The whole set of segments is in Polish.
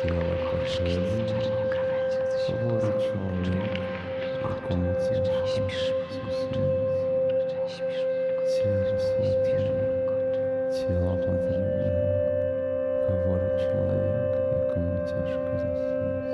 Ciała powoli, powoli człowiek, jakому ciężko zasnąć. Ciele słodkie, ciała potrzebne, powoli człowiek, jakому ciężko zasnąć.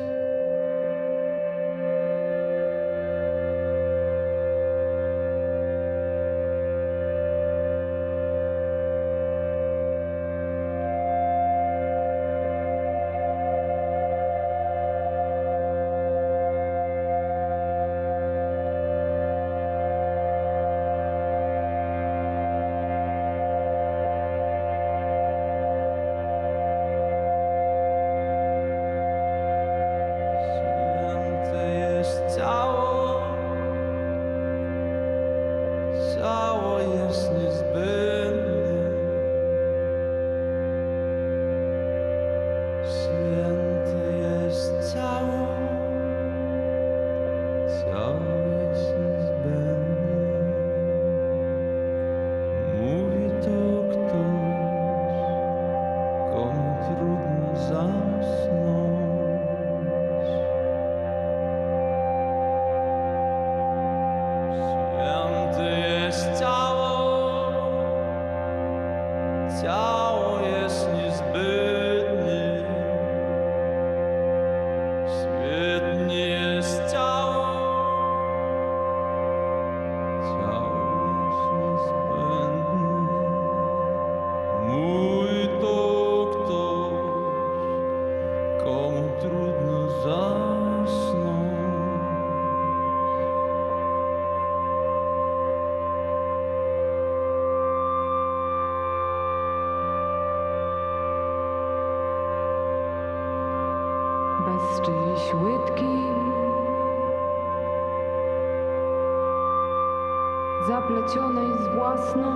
Ciało jest niezbędne. Święte jest ciało. Ciało jest niezbędne. Mówi to ktoś, komu trudno zasnąć. Ciało jest niezbędne. Świetnie jest ciało. Ciało jest niezbędne. Mówi to ktoś, komu trudno zasnąć. Bez czyjejś łydki, zaplecionej z własną,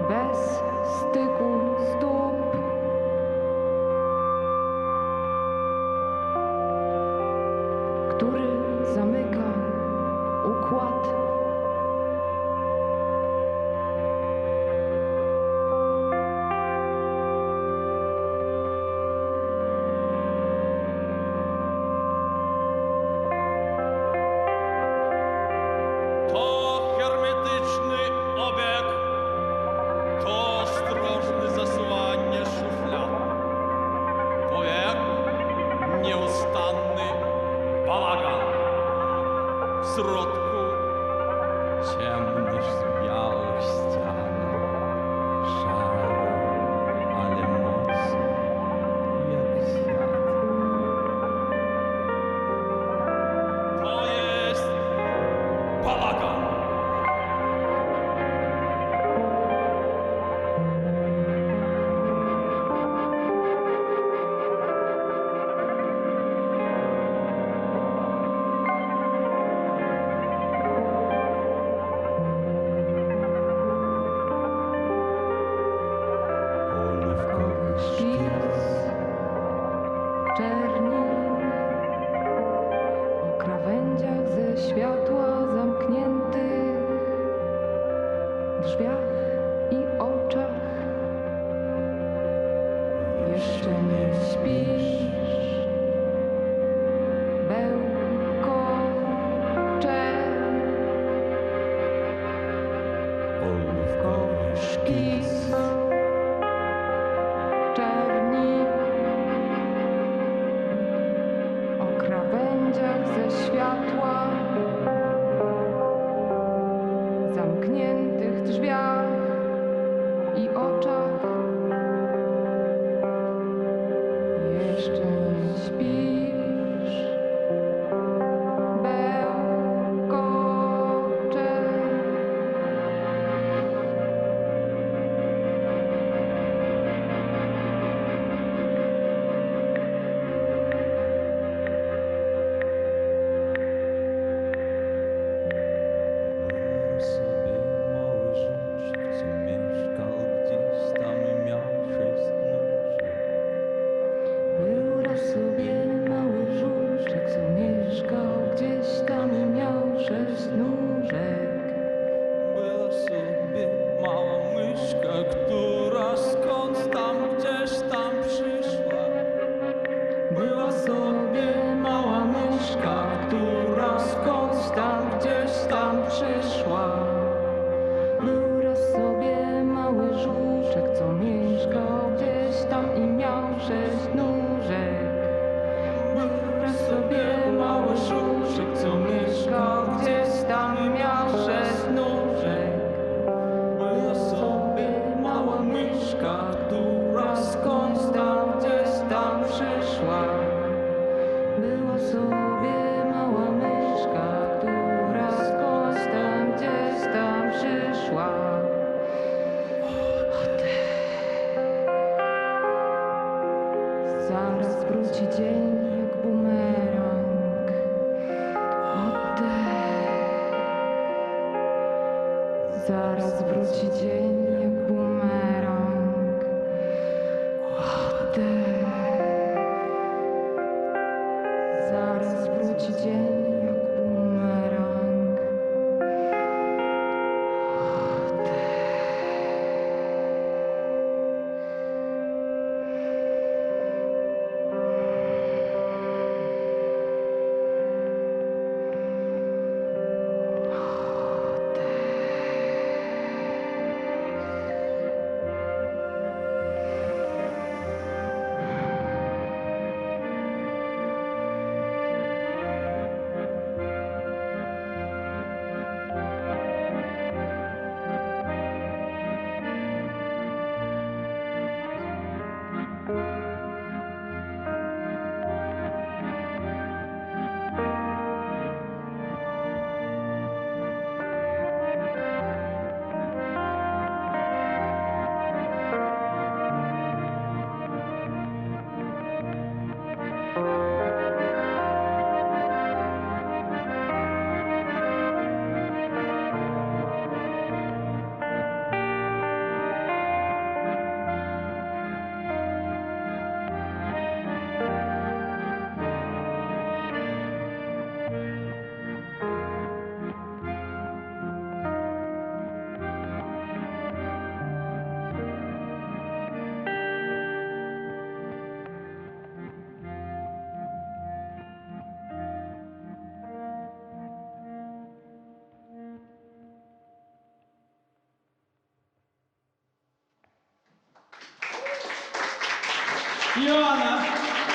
bez styku stóp, który zamyka układ. To hermetyczny obieg, to ostrożne zasuwanie szuflad. To jak nieustanny bałagan. W środku ciemność białych ścian, szary, ale mocny, jak świat. To jest bałagan. Oliwkowy szkic, Czerni o krawędziach ze światła zamkniętych, drzwiach i oczach. Jeszcze nie śpisz, bełkocze. oliwkowy Szkic, czerni o krawędziach ze światła, zamkniętych drzwiach i oczach. Jeszcze nie śpisz, bełkocze. Joanna,